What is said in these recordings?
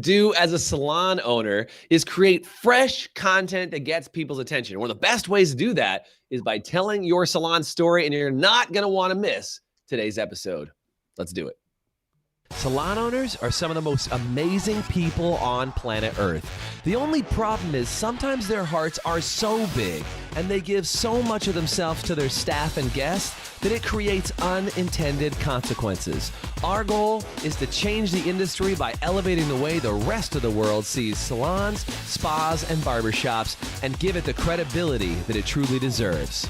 Do as a salon owner is create fresh content that gets people's attention. One of the best ways to do that is by telling your salon story, and you're not going to want to miss today's episode. Let's do it. Salon owners are some of the most amazing people on planet Earth. The only problem is sometimes their hearts are so big and they give so much of themselves to their staff and guests that it creates unintended consequences. Our goal is to change the industry by elevating the way the rest of the world sees salons, spas, and barbershops and give it the credibility that it truly deserves.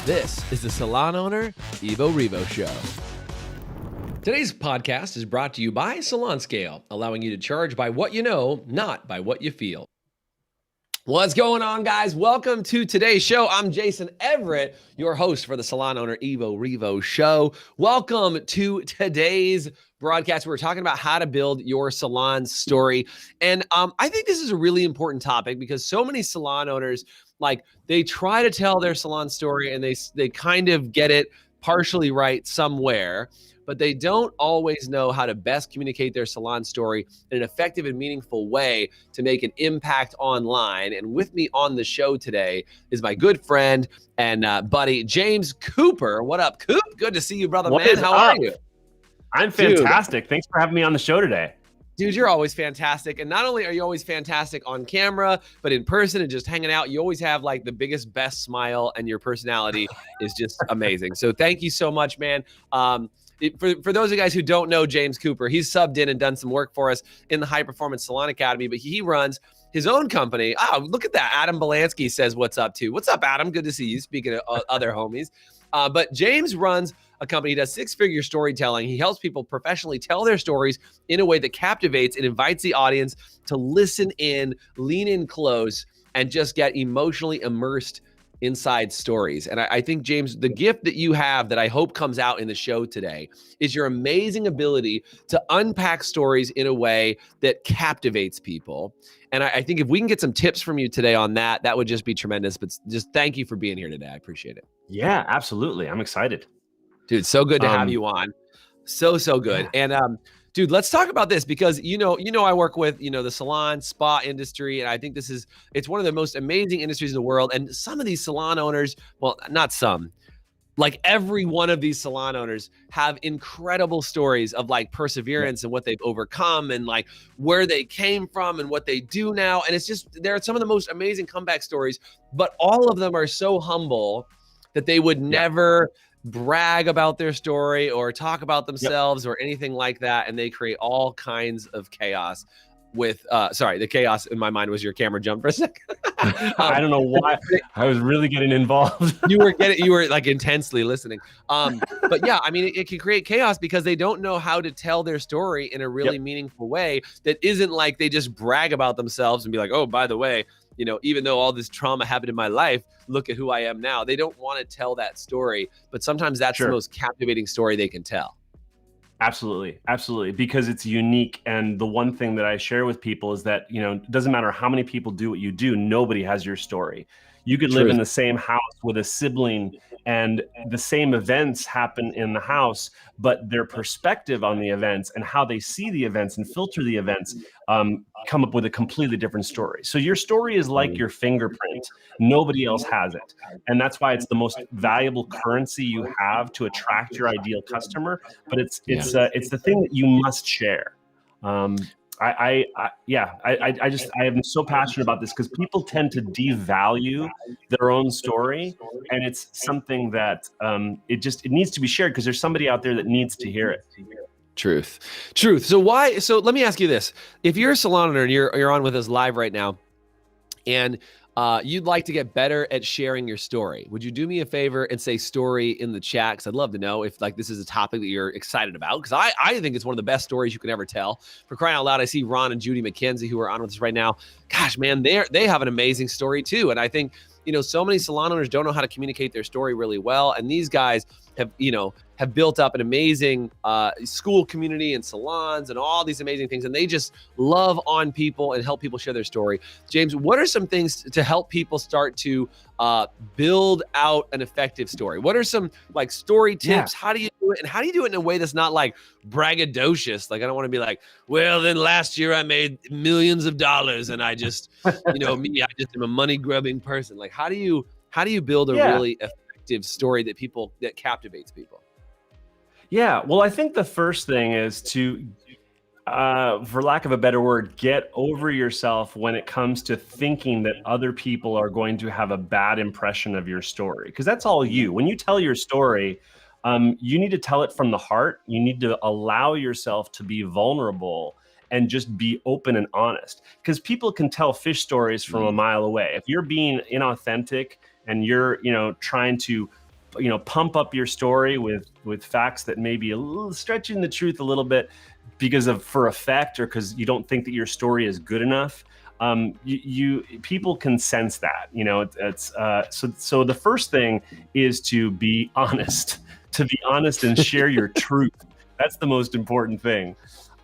This is the Salon Owner Evo-Revo Show. Today's podcast is brought to you by Salon Scale, allowing you to charge by what you know, not by what you feel. What's going on, guys? Welcome to today's show. I'm Jason Everett, your host for the Salon Owner Evo-Revo Show. Welcome to today's broadcast. We're talking about how to build your salon story. And I think this is a really important topic because so many salon owners, they try to tell their salon story and they kind of get it partially right somewhere, but they don't always know how to best communicate their salon story in an effective and meaningful way to make an impact online. And with me on the show today is my good friend and buddy, James Cooper. What up, Coop? Good to see you, brother, man. How are you? I'm fantastic. Thanks for having me on the show today. Dude, you're always fantastic. And not only are you always fantastic on camera, but in person and just hanging out, you always have the biggest, best smile, and your personality is just amazing. So thank you so much, man. For those of you guys who don't know James Cooper, he's subbed in and done some work for us in the High Performance Salon Academy, but he runs his own company. Oh, look at that. Adam Belansky says, what's up, too? What's up, Adam? Good to see you. Speaking of other homies. But James runs a company. He does six-figure storytelling. He helps people professionally tell their stories in a way that captivates and invites the audience to listen in, lean in close, and just get emotionally immersed inside stories. And I think, James, the gift that you have that I hope comes out in the show today is your amazing ability to unpack stories in a way that captivates people. And I think if we can get some tips from you today on that, that would just be tremendous. But just thank you for being here today. I appreciate it. Yeah, absolutely. I'm excited. Dude, so good to have you on. So good. Yeah. And dude, let's talk about this because you know I work with the salon spa industry, and I think it's one of the most amazing industries in the world. And some of these salon owners, well, not some, every one of these salon owners have incredible stories of perseverance and what they've overcome and where they came from and what they do now. And it's just, they're some of the most amazing comeback stories, but all of them are so humble that they would never brag about their story or talk about themselves or anything like that. And they create all kinds of chaos with, the chaos in my mind was your camera jump for a second. I don't know why. I was really getting involved. you were intensely listening. But yeah, I mean, it can create chaos because they don't know how to tell their story in a really meaningful way that isn't they just brag about themselves and be like, oh, by the way, even though all this trauma happened in my life, look at who I am now. They don't want to tell that story, but sometimes that's the most captivating story they can tell. Absolutely. Because it's unique. And the one thing that I share with people is that, it doesn't matter how many people do what you do, nobody has your story. You could live in the same house with a sibling and the same events happen in the house, but their perspective on the events and how they see the events and filter the events come up with a completely different story. So your story is like your fingerprint. Nobody else has it. And that's why it's the most valuable currency you have to attract your ideal customer. But it's the thing that you must share. I am so passionate about this because people tend to devalue their own story, and it's something that it needs to be shared because there's somebody out there that needs to hear it. Truth. So let me ask you this: if you're a salon owner and you're on with us live right now, and you'd like to get better at sharing your story, would you do me a favor and say story in the chat? Because I'd love to know if this is a topic that you're excited about. Because I think it's one of the best stories you can ever tell. For crying out loud, I see Ron and Judy McKenzie who are on with us right now. Gosh, man, they have an amazing story too. And I think so many salon owners don't know how to communicate their story really well. And these guys have built up an amazing school community and salons and all these amazing things. And they just love on people and help people share their story. James, what are some things to help people start to build out an effective story? What are some story tips? How do you do do it? And how do you do it in a way that's not like braggadocious? Like, I don't want to be like, well, then last year I made millions of dollars and I just, I just am a money grubbing person. Like, how do you build a really effective story that captivates people? Yeah. Well, I think the first thing is to, for lack of a better word, get over yourself when it comes to thinking that other people are going to have a bad impression of your story. Because that's all you. When you tell your story, you need to tell it from the heart. You need to allow yourself to be vulnerable and just be open and honest. Because people can tell fish stories from a mile away. If you're being inauthentic and you're, trying to pump up your story with facts that may be a little stretching the truth a little bit for effect, or because you don't think that your story is good enough, people can sense that. So the first thing is to be honest, and share your truth. That's the most important thing.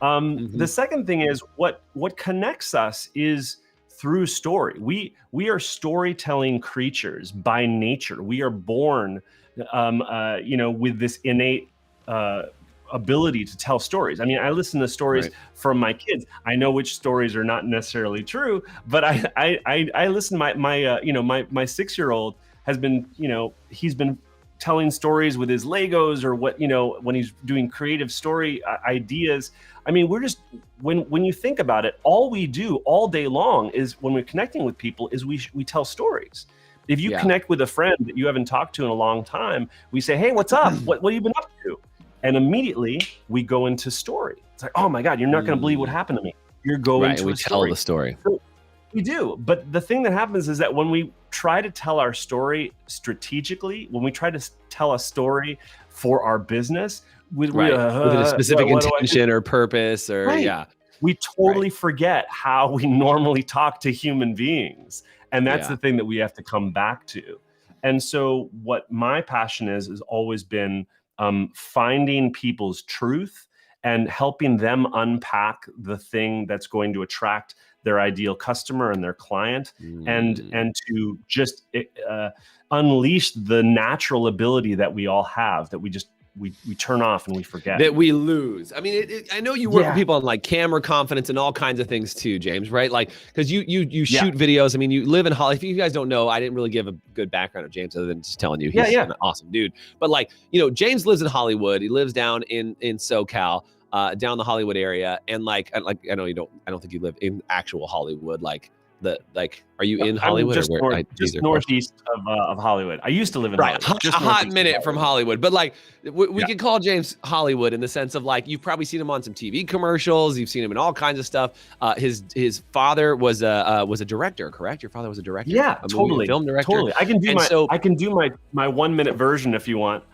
The second thing is what connects us is through story. We are storytelling creatures by nature. We are born, with this innate ability to tell stories. I mean, I listen to stories from my kids. I know which stories are not necessarily true, but I listen. My 6-year-old has been, he's been telling stories with his Legos or when he's doing creative story ideas. I mean, we're just, when you think about it, all we do all day long is, when we're connecting with people, is we tell stories. If you connect with a friend that you haven't talked to in a long time, we say, hey, what's up? What have you been up to? And immediately we go into story. It's like, oh my God, you're not going to believe what happened to me. You're going to tell the story. So we do. But the thing that happens is that when we try to tell our story strategically, when we try to tell a story for our business, with a specific intention or purpose, or we totally forget how we normally talk to human beings. And that's the thing that we have to come back to. And so what my passion has always been finding people's truth and helping them unpack the thing that's going to attract their ideal customer and their client, and to just unleash the natural ability that we all have, that we turn off and we forget, that we lose. I mean, I know you work with people on like camera confidence and all kinds of things too, James, right? Like, because you shoot videos. I mean, you live in Hollywood. If you guys don't know, I didn't really give a good background of James other than just telling you he's an awesome dude. But like, James lives in Hollywood. He lives down in SoCal, down the Hollywood area. And like I know I don't think you live in actual Hollywood. Are you in Hollywood? Just northeast of Hollywood. I used to live in Hollywood. Just a hot minute from Hollywood. But like, we could call James Hollywood in the sense of like, you've probably seen him on some TV commercials. You've seen him in all kinds of stuff. His father was a director, correct? Your father was a director? Yeah, totally. Film director. Totally. I can do my 1 minute version if you want.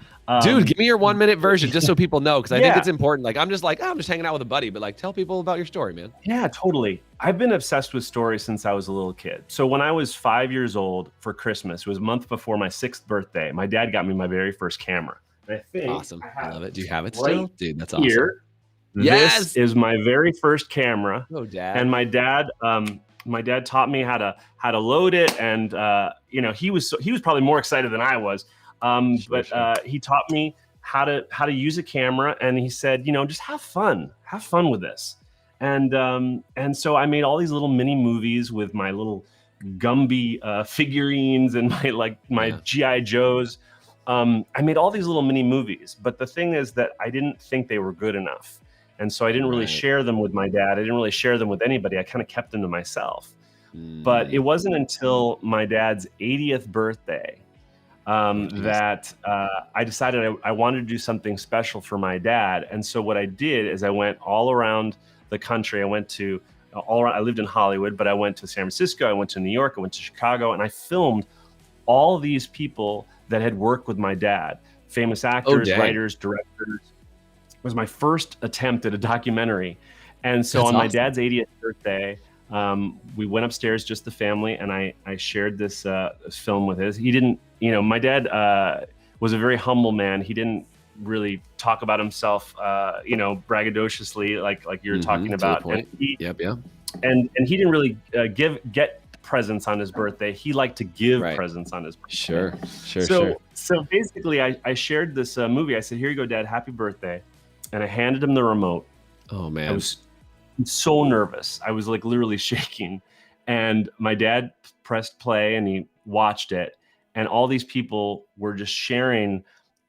Dude, give me your 1 minute version just so people know, because I think it's important. Like, I'm just hanging out with a buddy, but like, tell people about your story, man. Yeah, totally. I've been obsessed with stories since I was a little kid. So when I was 5 years old for Christmas, it was a month before my 6th birthday, my dad got me my very first camera. And I think awesome. I love it. Do you have it still? Dude, that's awesome. This is my very first camera. Oh, Dad. And my dad taught me how to load it, and he was probably more excited than I was. But he taught me how to use a camera, and he said, just have fun with this. And so I made all these little mini movies with my little Gumby figurines and my G.I. Joes. I made all these little mini movies, but the thing is that I didn't think they were good enough. And so I didn't really share them with my dad. I didn't really share them with anybody. I kind of kept them to myself. But it wasn't until my dad's 80th birthday that I decided I wanted to do something special for my dad. And so what I did is I went all around the country. I went to I lived in Hollywood, but I went to San Francisco, I went to New York, I went to Chicago, and I filmed all these people that had worked with my dad, famous actors, writers, directors. It was my first attempt at a documentary. And so on my dad's 80th birthday, we went upstairs, just the family, and I shared this film with his. He didn't, my dad was a very humble man. He didn't really talk about himself, braggadociously, like you're talking about. And he, and and he didn't really get presents on his birthday. He liked to give Right. presents on his birthday. Sure. So basically, I shared this movie. I said, "Here you go, Dad. Happy birthday," and I handed him the remote. Oh man. I was so nervous. I was like literally shaking. And my dad pressed play and he watched it. And all these people were just sharing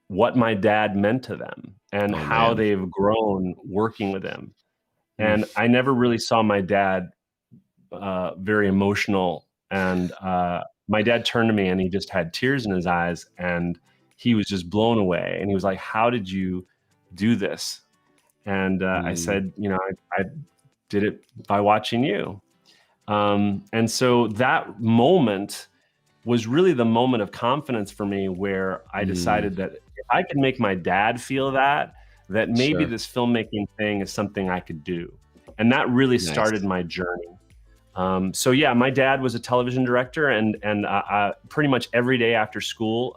what my dad meant to them and how they've grown working with him. And I never really saw my dad very emotional. And my dad turned to me and he just had tears in his eyes and he was just blown away. And he was like, "How did you do this?" And I said, "You know, I did it by watching you." And so that moment was really the moment of confidence for me where I decided that if I could make my dad feel that maybe this filmmaking thing is something I could do. And that really started my journey. So yeah, my dad was a television director and pretty much every day after school,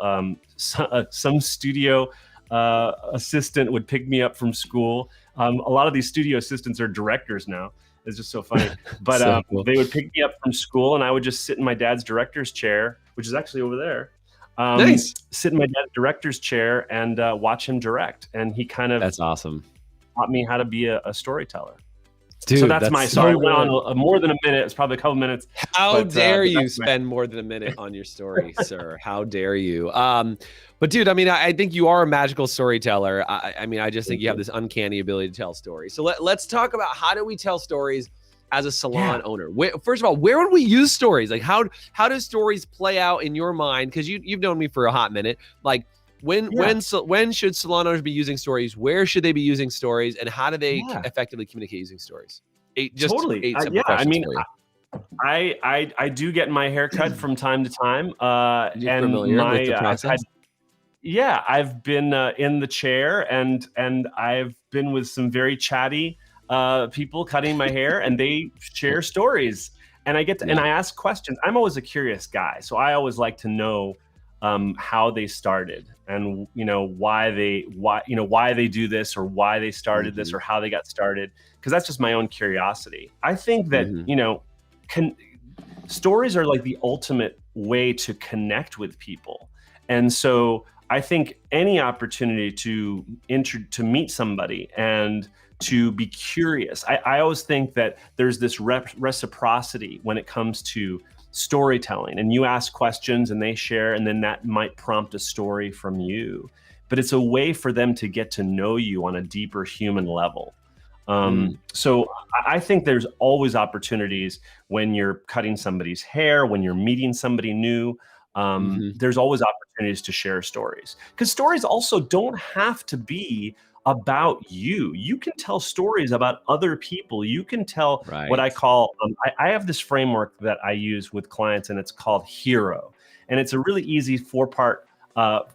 some studio assistant would pick me up from school. A lot of these studio assistants are directors now. It's just so funny. But So cool. They would pick me up from school and I would just sit in my dad's director's chair, which is actually over there. Nice. Sit in my dad's director's chair and watch him direct. And he kind of That's awesome. taught me how to be a storyteller. Dude, so that's my so story. good. Went on more than a minute. It's probably a couple minutes. How but, dare but you spend more than a minute on your story, sir? How dare you? But dude, I mean, I think you are a magical storyteller. I mean, I just think you have this uncanny ability to tell stories. So let's talk about how do we tell stories as a salon owner? First of all, where would we use stories? Like how do stories play out in your mind? Because you've known me for a hot minute. Like when should salon owners be using stories? Where should they be using stories? And how do they effectively communicate using stories? Totally. I mean, I do get my hair cut from time to time. You're familiar with the process? I've been in the chair and I've been with some very chatty people cutting my hair and they share stories and I get to, and I ask questions. I'm always a curious guy. So I always like to know how they started and, you know, why they do this or why they started this or how they got started. Cause that's just my own curiosity. I think that, you know, stories are like the ultimate way to connect with people. And so I think any opportunity to meet somebody and to be curious. I always think that there's this reciprocity when it comes to storytelling, and you ask questions and they share, and then that might prompt a story from you. But it's a way for them to get to know you on a deeper human level. So I think there's always opportunities when you're cutting somebody's hair, when you're meeting somebody new. There's always opportunities to share stories, because stories also don't have to be about you. You can tell stories about other people. You can tell what I call, I have this framework that I use with clients and it's called HERO. And it's a really easy 4-part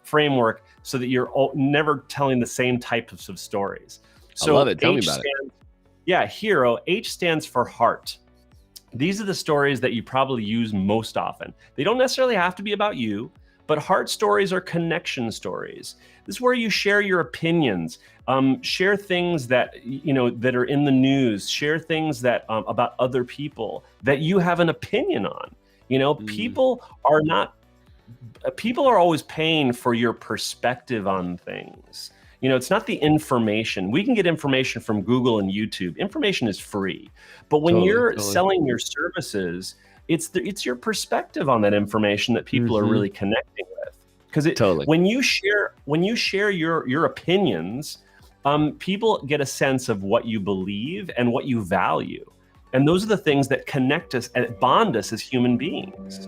framework so that you're never telling the same types of stories. So I love it. Tell me about it. Yeah, HERO. H stands for heart. These are the stories that you probably use most often. They don't necessarily have to be about you, but heart stories are connection stories. This is where you share your opinions, share things that, you know, that are in the news, share things that about other people that you have an opinion on. You know, people are always paying for your perspective on things. You know, it's not the information. We can get information from Google and YouTube. Information is free. But when you're selling your services, it's your perspective on that information that people are really connecting with. Because when you share your opinions, people get a sense of what you believe and what you value. And those are the things that connect us and bond us as human beings.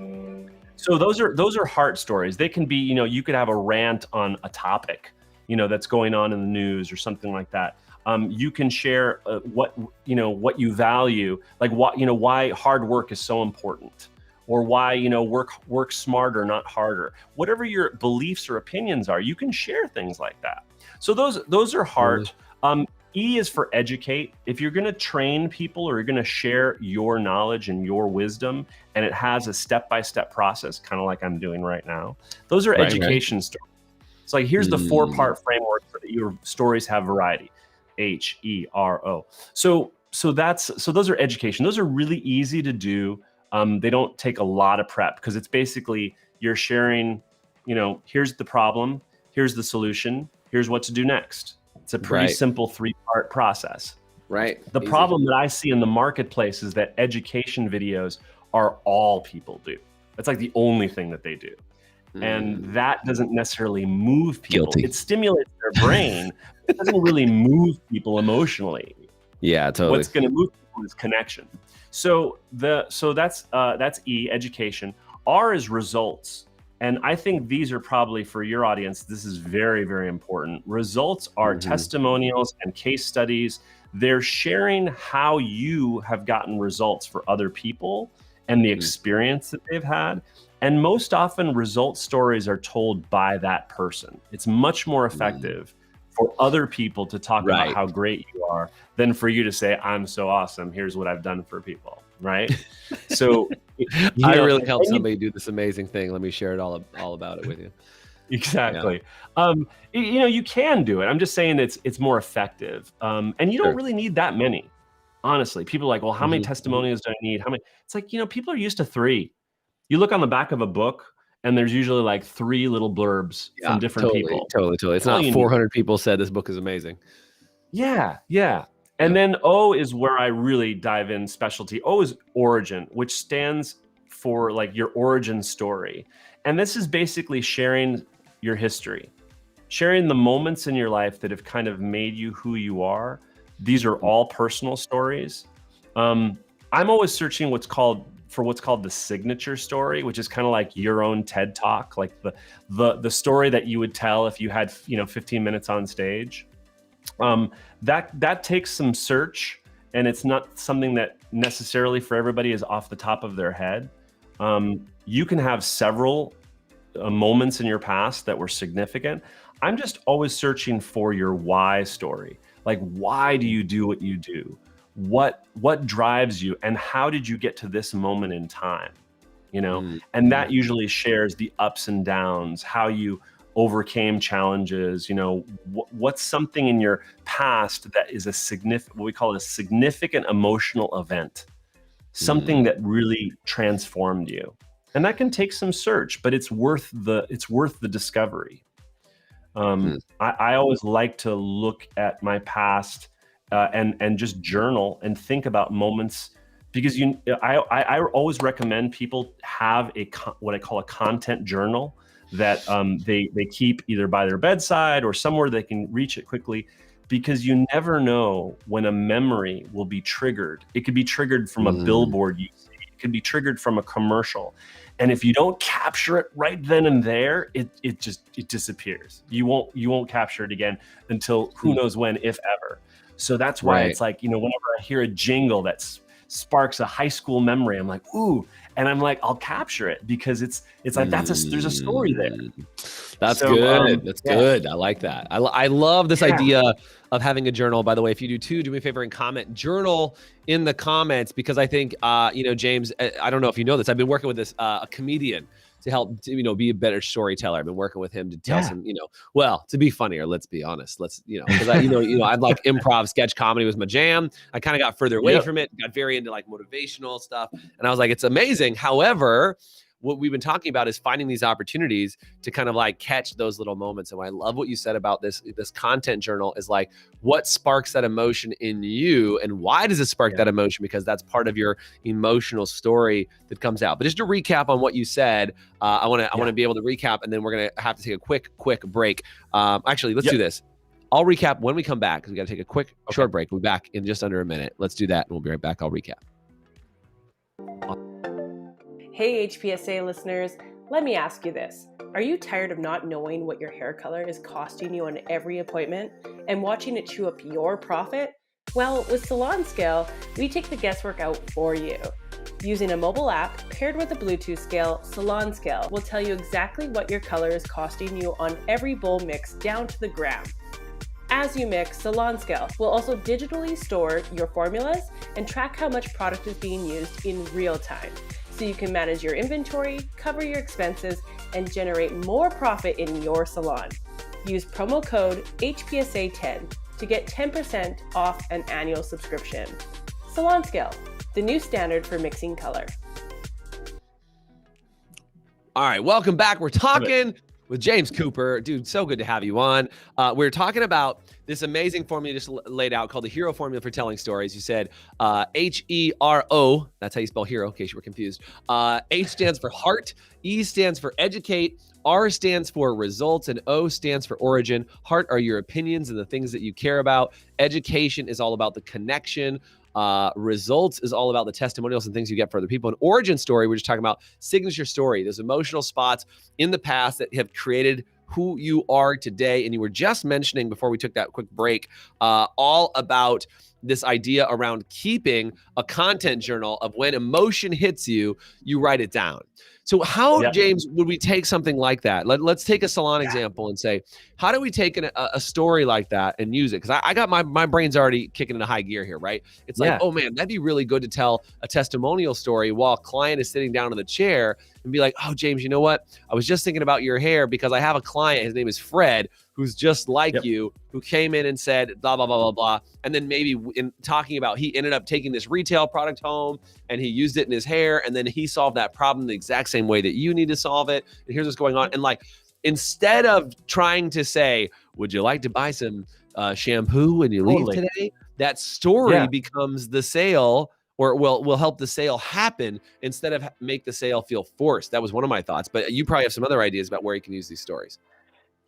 So those are heart stories. They can be, you know, you could have a rant on a topic, you know, that's going on in the news or something like that. You can share what you value, like why hard work is so important, or why, you know, work smarter, not harder. Whatever your beliefs or opinions are, you can share things like that. So those are heart. E is for educate. If you're going to train people or you're going to share your knowledge and your wisdom, and it has a step-by-step process, kind of like I'm doing right now, those are education stories. It's like, here's the 4-part framework so that your stories have variety. HERO. So those are education. Those are really easy to do. They don't take a lot of prep because it's basically you're sharing, here's the problem, here's the solution, here's what to do next. It's a pretty simple 3-part process. Right. The problem that I see in the marketplace is that education videos are all people do. That's like the only thing that they do. And that doesn't necessarily move people. Guilty. It stimulates their brain. It doesn't really move people emotionally. Yeah, totally. What's going to move people is connection. So that's E, education. R is results. And I think these are probably for your audience, this is very, very important. Results are testimonials and case studies. They're sharing how you have gotten results for other people and the experience that they've had. And most often result stories are told by that person. It's much more effective for other people to talk about how great you are than for you to say, I'm so awesome, here's what I've done for people, right? So I really helped somebody do this amazing thing. Let me share it all about it with you. Exactly. You can do it. I'm just saying it's more effective. And you don't really need that many. Honestly, people are like, well, how many testimonials do I need? How many? It's like, people are used to 3. You look on the back of a book and there's usually like 3 little blurbs from different people. Totally. It's not 400 people said this book is amazing. Yeah. And then O is where I really dive in specialty. O is origin, which stands for like your origin story. And this is basically sharing your history, sharing the moments in your life that have kind of made you who you are. These are all personal stories. I'm always searching what's called the signature story, which is kind of like your own TED Talk, like the story that you would tell if you had 15 minutes on stage. That takes some search, and it's not something that necessarily for everybody is off the top of their head. You can have several moments in your past that were significant. I'm just always searching for your why story. Like, why do you do what you do? What drives you, and how did you get to this moment in time? And that usually shares the ups and downs, how you overcame challenges. What's something in your past that is what we call a significant emotional event, something that really transformed you. And that can take some search, but it's worth the discovery. I always like to look at my past and just journal and think about moments, because I always recommend people have what I call a content journal that they keep either by their bedside or somewhere they can reach it quickly, because you never know when a memory will be triggered. It could be triggered from a billboard you see. It could be triggered from a commercial. And if you don't capture it right then and there, it disappears. You won't capture it again until who knows when, if ever. So that's why it's like, whenever I hear a jingle that sparks a high school memory, I'm like, ooh, and I'm like, I'll capture it, because it's like there's a story there. That's good. That's good. I like that. I love this idea of having a journal. By the way, if you do too, do me a favor and comment journal in the comments, because I think James, I don't know if you know this, I've been working with this a comedian to help be a better storyteller. I've been working with him to tell some, to be funnier. Let's be honest. Because I'd like improv sketch comedy was my jam. I kind of got further away from it, got very into like motivational stuff. And I was like, it's amazing. However, what we've been talking about is finding these opportunities to kind of like catch those little moments. And I love what you said about this content journal is like, what sparks that emotion in you, and why does it spark that emotion? Because that's part of your emotional story that comes out. But just to recap on what you said, I want to be able to recap, and then we're going to have to take a quick break. Actually, let's do this. I'll recap when we come back, because we got to take a quick short break. We'll be back in just under a minute. Let's do that, and we'll be right back. I'll recap. Hey HPSA listeners, let me ask you this. Are you tired of not knowing what your hair color is costing you on every appointment and watching it chew up your profit? Well, with Salon Scale, we take the guesswork out for you. Using a mobile app paired with a Bluetooth scale, Salon Scale will tell you exactly what your color is costing you on every bowl mix down to the gram. As you mix, Salon Scale will also digitally store your formulas and track how much product is being used in real time, so you can manage your inventory, cover your expenses, and generate more profit in your salon. Use promo code HPSA10 to get 10% off an annual subscription. Salon Scale, the new standard for mixing color. All right, welcome back. We're Love it. talking with James Cooper. Dude, so good to have you on. We're talking about this amazing formula you just laid out called the HERO formula for telling stories. You said HERO. That's how you spell hero, in case you were confused. H stands for heart, E stands for educate, R stands for results, and O stands for origin. Heart are your opinions and the things that you care about. Education is all about the connection. Results is all about the testimonials and things you get for other people. An origin story, we're just talking about signature story, those emotional spots in the past that have created who you are today. And you were just mentioning before we took that quick break, all about this idea around keeping a content journal of when emotion hits you, you write it down. So how, James, would we take something like that? Let's take a salon example and say, how do we take a story like that and use it? Because I got my brain's already kicking into high gear here, right? It's like, oh man, that'd be really good to tell a testimonial story while a client is sitting down in the chair and be like, oh, James, you know what? I was just thinking about your hair because I have a client, his name is Fred, who's just like you, who came in and said, blah, blah, blah, blah, blah. And then maybe in talking about, he ended up taking this retail product home and he used it in his hair. And then he solved that problem the exact same way that you need to solve it. And here's what's going on. And like, instead of trying to say, would you like to buy some shampoo when you leave today? That story becomes the sale, or will help the sale happen instead of make the sale feel forced. That was one of my thoughts, but you probably have some other ideas about where you can use these stories.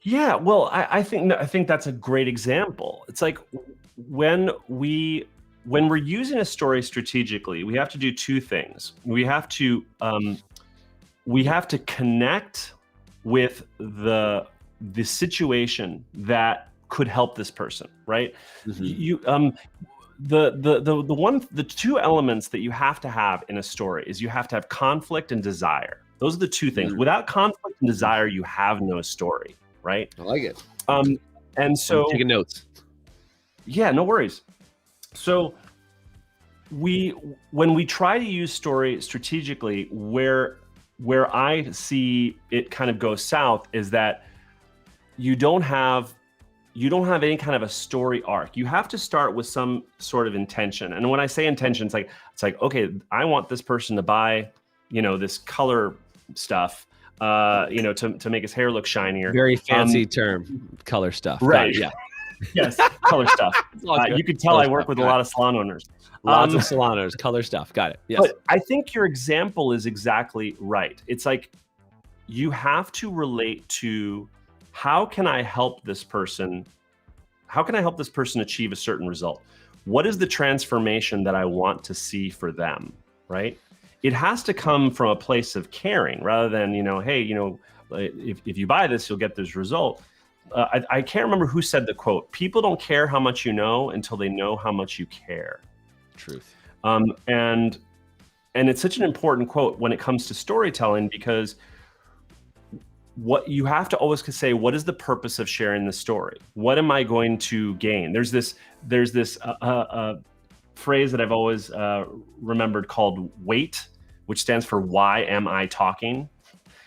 Yeah, well, I think that's a great example. It's like when we're using a story strategically, we have to do two things. We have to connect with the situation that could help this person, right? Mm-hmm. The two elements that you have to have in a story is you have to have conflict and desire. Those are the two things. Mm-hmm. Without conflict and desire, you have no story. Right? I like it. And so I'm taking notes. Yeah, no worries. So when we try to use story strategically, where I see it kind of go south is that you don't have any kind of a story arc. You have to start with some sort of intention. And when I say intention, it's like, okay, I want this person to buy, this color stuff, to make his hair look shinier. Very fancy term, color stuff. Right. Yeah. Yes. Color stuff. You could tell I work with a lot of salon owners. Lots of salon owners, color stuff. Got it. Yes. But I think your example is exactly right. It's like, you have to relate to how can I help this person achieve a certain result? What is the transformation that I want to see for them? Right. It has to come from a place of caring rather than, hey, if you buy this, you'll get this result. I can't remember who said the quote. People don't care how much you know until they know how much you care. Truth. And it's such an important quote when it comes to storytelling, because what you have to always say, what is the purpose of sharing the story? What am I going to gain? There's this phrase that I've always remembered called WAIT, which stands for why am I talking,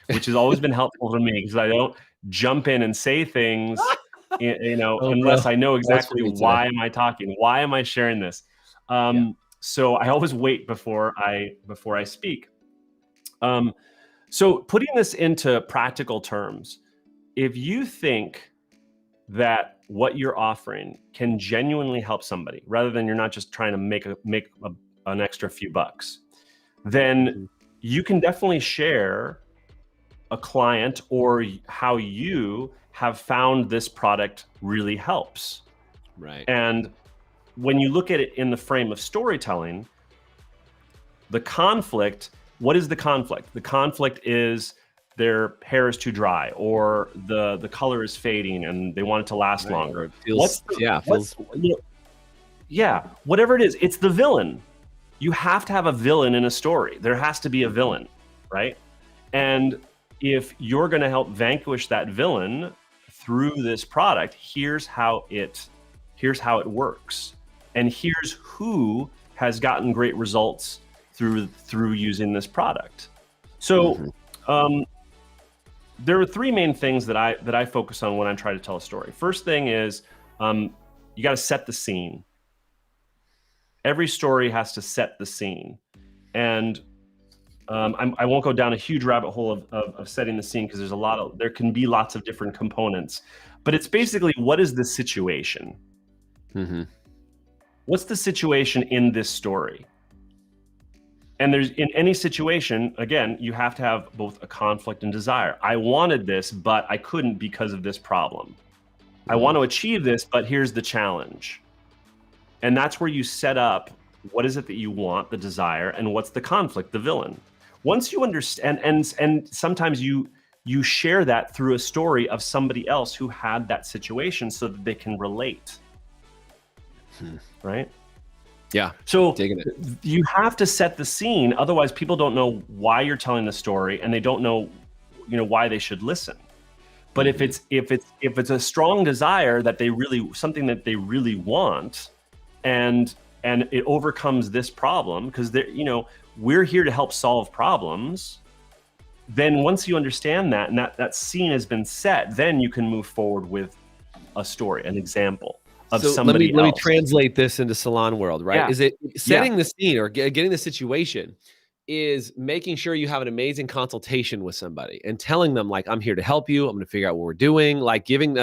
which has always been helpful for me because I don't jump in and say things, unless I know exactly why am I talking, why am I sharing this. So I always wait before I speak. So putting this into practical terms, if you think that what you're offering can genuinely help somebody, rather than you're not just trying to make an extra few bucks, then you can definitely share a client or how you have found this product really helps. Right. And when you look at it in the frame of storytelling, the conflict, what is the conflict? The conflict is their hair is too dry, or the color is fading and they want it to last longer. It feels, whatever it is, it's the villain. You have to have a villain in a story. There has to be a villain, right? And if you're going to help vanquish that villain through this product, here's how it works. And here's who has gotten great results through using this product. So there are three main things that I focus on when I try to tell a story. First thing is you got to set the scene. Every story has to set the scene. And I won't go down a huge rabbit hole of setting the scene, because there can be lots of different components, but it's basically, what is the situation? Mm-hmm. What's the situation in this story? And in any situation, again, you have to have both a conflict and desire. I wanted this, but I couldn't because of this problem. I want to achieve this, but here's the challenge. And that's where you set up, what is it that you want, the desire, and what's the conflict, the villain. Once you understand, and sometimes you share that through a story of somebody else who had that situation, so that they can relate. Right? Yeah. So Digging it. You have to set the scene. Otherwise, people don't know why you're telling the story, and they don't know, why they should listen. But if it's a strong desire that something that they really want, and it overcomes this problem, because we're here to help solve problems. Then once you understand that, and that scene has been set, then you can move forward with a story, an example of somebody else. Let me translate this into Salon world, right? Yeah. Is it setting the scene or getting the situation is making sure you have an amazing consultation with somebody and telling them, like, I'm here to help you. I'm going to figure out what we're doing,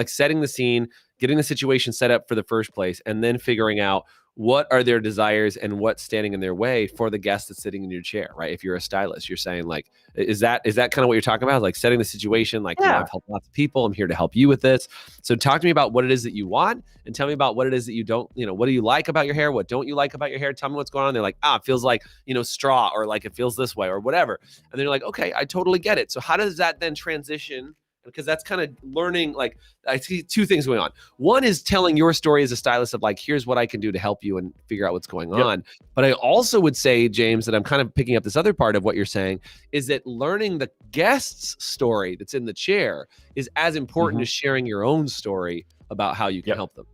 setting the scene, getting the situation set up for the first place, and then figuring out what are their desires and what's standing in their way for the guest that's sitting in your chair, right? If you're a stylist, you're saying, like, is that kind of what you're talking about? Like setting the situation, like, I've helped lots of people. I'm here to help you with this. So talk to me about what it is that you want, and tell me about what it is that you don't, what do you like about your hair? What don't you like about your hair? Tell me what's going on. They're like, it feels like, straw, or like it feels this way, or whatever. And then you're like, okay, I totally get it. So how does that then transition? Because that's kind of learning, like, I see two things going on. One is telling your story as a stylist of, like, here's what I can do to help you and figure out what's going on. But I also would say, James, that I'm kind of picking up this other part of what you're saying, is that learning the guest's story that's in the chair is as important as sharing your own story about how you can help them.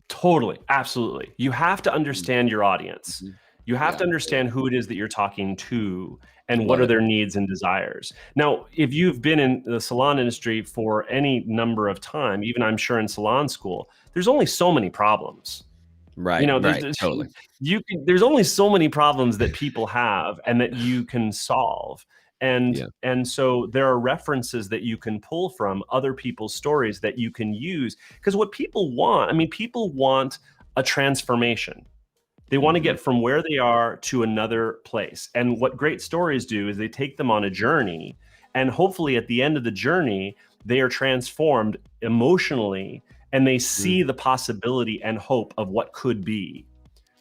Totally. Absolutely. You have to understand your audience. You have to understand who it is that you're talking to, and what are their needs and desires. Now, if you've been in the salon industry for any number of time, even I'm sure in salon school, there's only so many problems. Right. Totally. There's only so many problems that people have and that you can solve. And so there are references that you can pull from other people's stories that you can use. Because what people want a transformation. They want to get from where they are to another place. And what great stories do is they take them on a journey, and hopefully at the end of the journey, they are transformed emotionally, and they see the possibility and hope of what could be.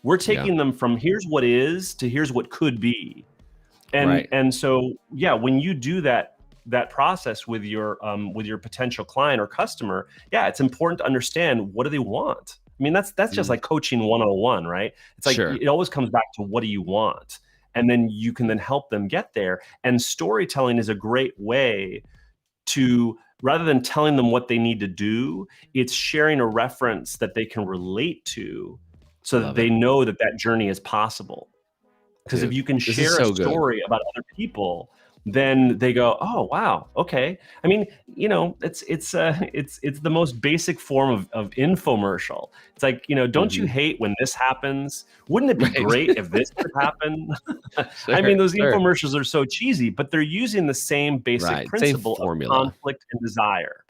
We're taking them from here's what is to here's what could be. And so, when you do that process with your potential client or customer, it's important to understand, what do they want? I mean, that's just like coaching 101, right? It's like, it always comes back to, what do you want? And then you can then help them get there. And storytelling is a great way to, rather than telling them what they need to do, it's sharing a reference that they can relate to, so that they know that journey is possible. Because if you can share a story about other people, then they go, oh, wow, okay. I mean, it's the most basic form of infomercial. It's like, don't you hate when this happens? Wouldn't it be great if this could happen? I mean, those infomercials are so cheesy, but they're using the same basic principle of conflict and desire.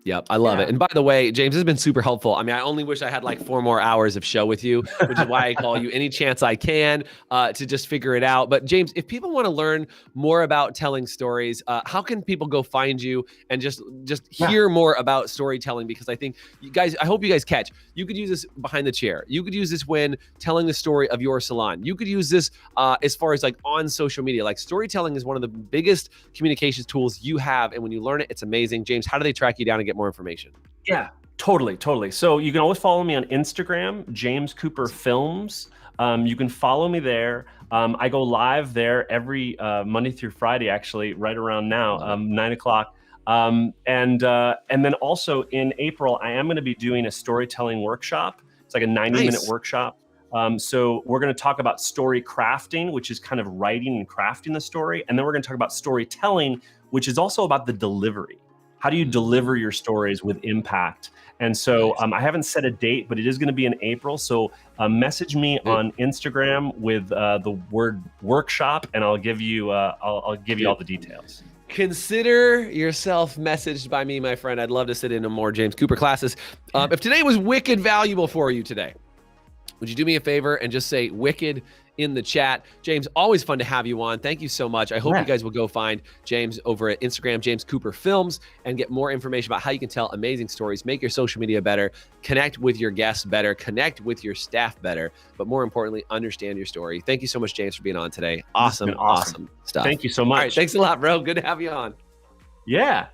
Yep, I love it. And by the way, James, this has been super helpful. I mean, I only wish I had like 4 more hours of show with you, which is why I call you any chance I can to just figure it out. But James, if people want to learn more about telling stories, how can people go find you and just hear more about storytelling? Because I think you guys, I hope you guys catch, you could use this behind the chair. You could use this when telling the story of your salon. You could use this as far as like on social media. Like, storytelling is one of the biggest communications tools you have. And when you learn it, it's amazing. James, how do they track you down and get more information? Yeah, totally. So you can always follow me on Instagram, James Cooper Films. You can follow me there. I go live there every Monday through Friday, actually, right around now, 9 o'clock. And then also in April, I am going to be doing a storytelling workshop. It's like a 90-minute workshop. So we're going to talk about story crafting, which is kind of writing and crafting the story. And then we're going to talk about storytelling, which is also about the delivery. How do you deliver your stories with impact? And so I haven't set a date, but it is going to be in April. So message me on Instagram with the word workshop, and I'll give you I'll give you all the details. Consider yourself messaged by me, my friend. I'd love to sit in on more James Cooper classes. If today was wicked valuable for you today, would you do me a favor and just say wicked in the chat? James, always fun to have you on. Thank you so much. I hope you guys will go find James over at Instagram, James Cooper Films, and get more information about how you can tell amazing stories, make your social media better, connect with your guests better, connect with your staff better, but more importantly, understand your story. Thank you so much, James, for being on today. Awesome stuff. Thank you so much. All right, thanks a lot, bro. Good to have you on. Yeah.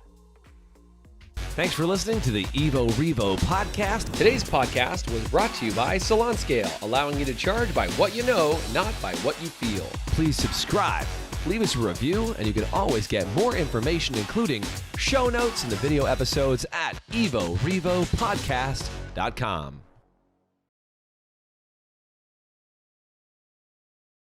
Thanks for listening to the Evo-Revo podcast. Today's podcast was brought to you by Salon Scale, allowing you to charge by what you know, not by what you feel. Please subscribe, leave us a review, and you can always get more information, including show notes and the video episodes at evorevopodcast.com.